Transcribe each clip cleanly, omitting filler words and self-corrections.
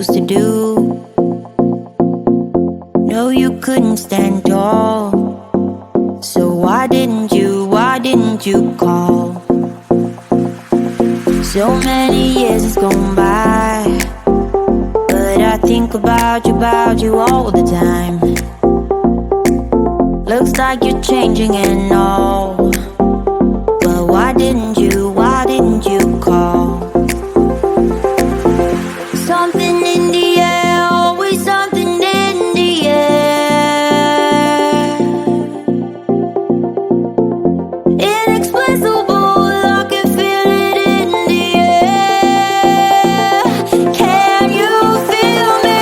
used to do. No, you couldn't stand tall. So why didn't you call? So many years has gone by, but I think about you all the time. Looks like you're changing and all, but why didn't you call? Something in the air, always something in the air. Inexplicable, I can feel it in the air. Can you feel me?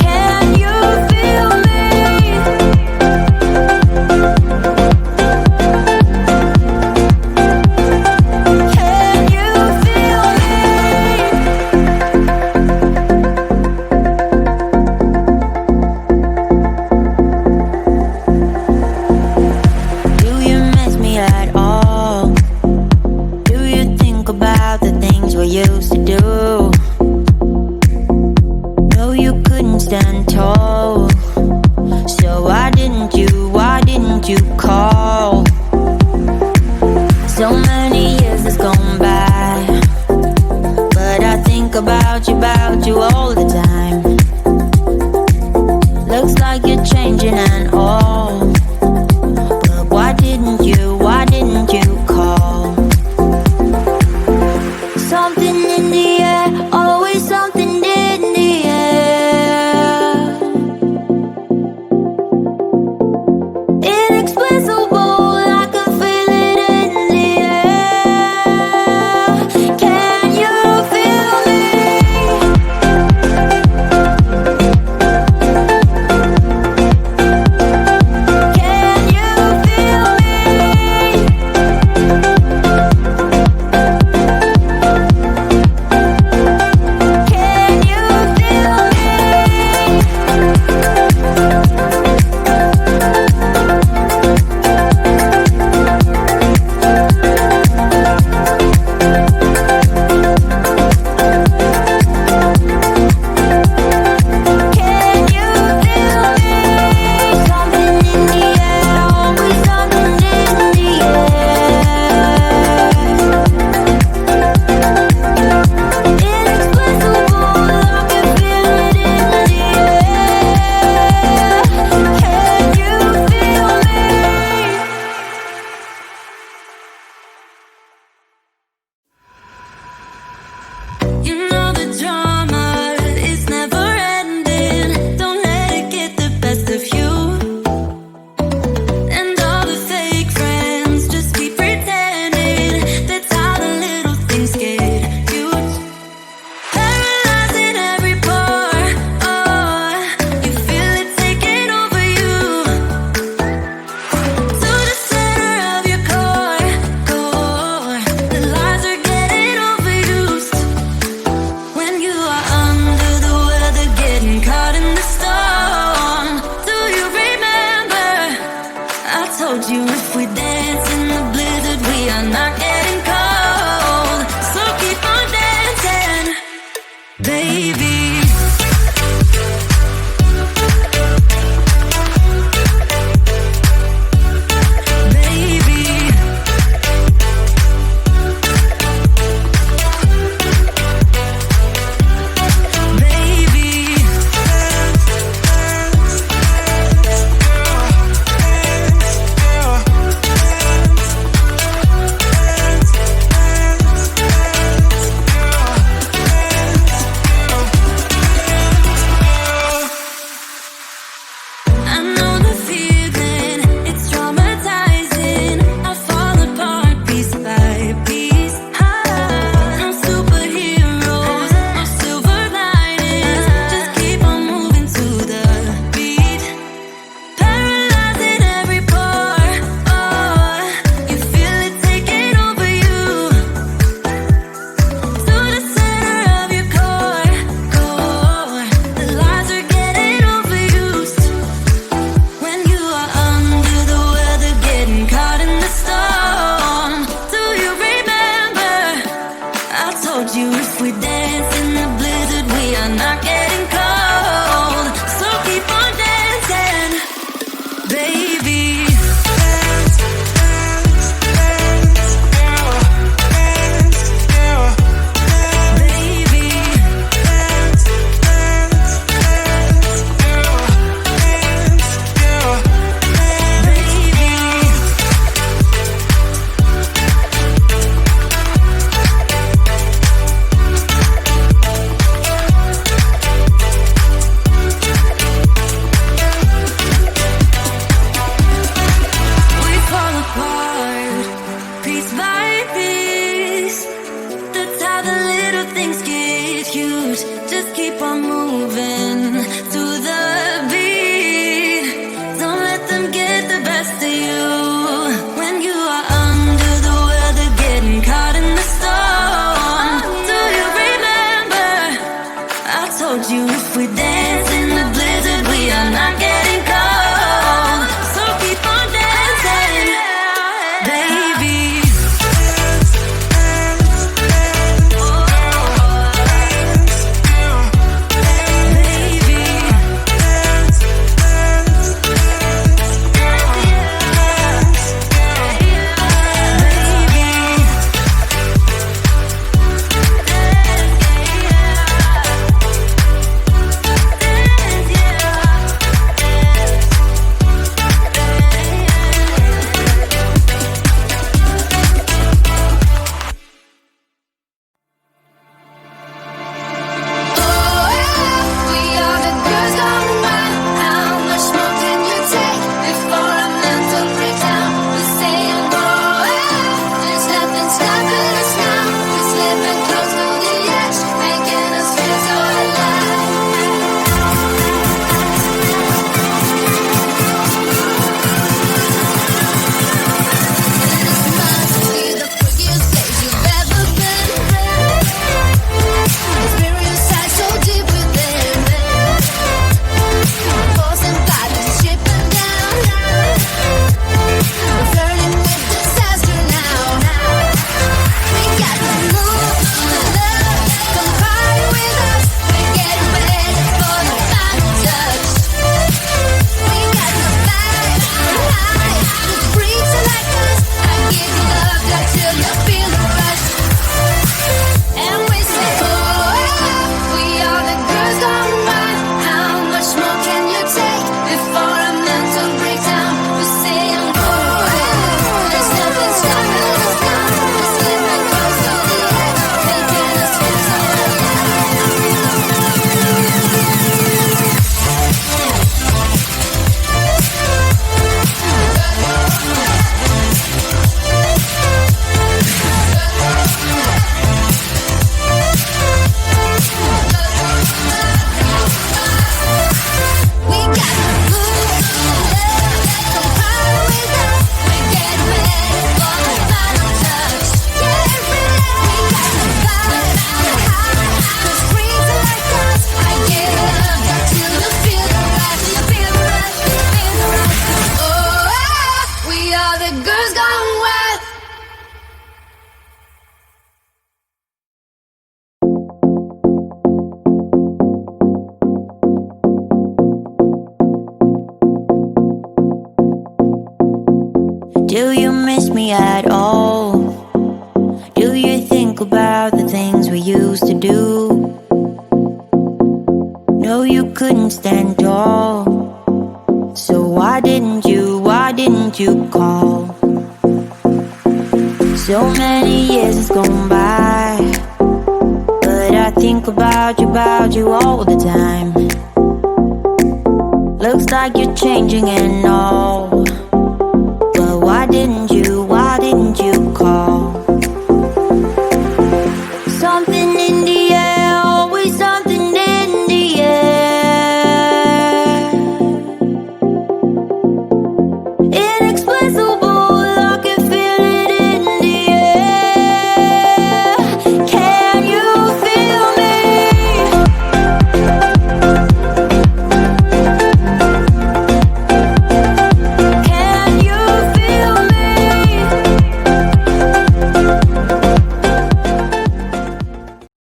Can you feel me? Can you feel me? Do you miss me at all? Do you think about the things we used to do? No, you couldn't stand tall. So why didn't you call? So many years has gone by, but I think about you all the time. Looks like you're changing and all, but why didn't you call? Something in the air, always something in the air. Inexplicable, I can feel it in the air. Can you feel me? Can you feel me? Can you feel me? Can you feel me? Something in the air, always something in the air. Inexplicable, I can feel it in the air. Can you feel me? You know the drama is never ending. Don't let it get the best of you. And all the fake friends just keep pretending. That's how the little things get huge. Paralyzing every pore. Oh, you feel it taking over you. To the center of your core. The lies are getting overused. When you are under the weather, getting caught in the storm. Do you remember? I told you if we dance in the blizzard, we are not getting cold. So keep on dancing, baby. Baby. Baby. like this. That's how the little things get huge. Just keep on moving to the beat. Don't let them get the best of you. When you are under the weather, getting caught in the storm. Do you remember? I told you if we dance in the blizzard, we are not getting cold. So keep on dancing, baby. Do you miss me at all? Do you think about the things we used to do? No, you couldn't stand tall. So why didn't you call? So many years has gone by, but I think about you all the time. Looks like you're changing and all, but why didn't you call?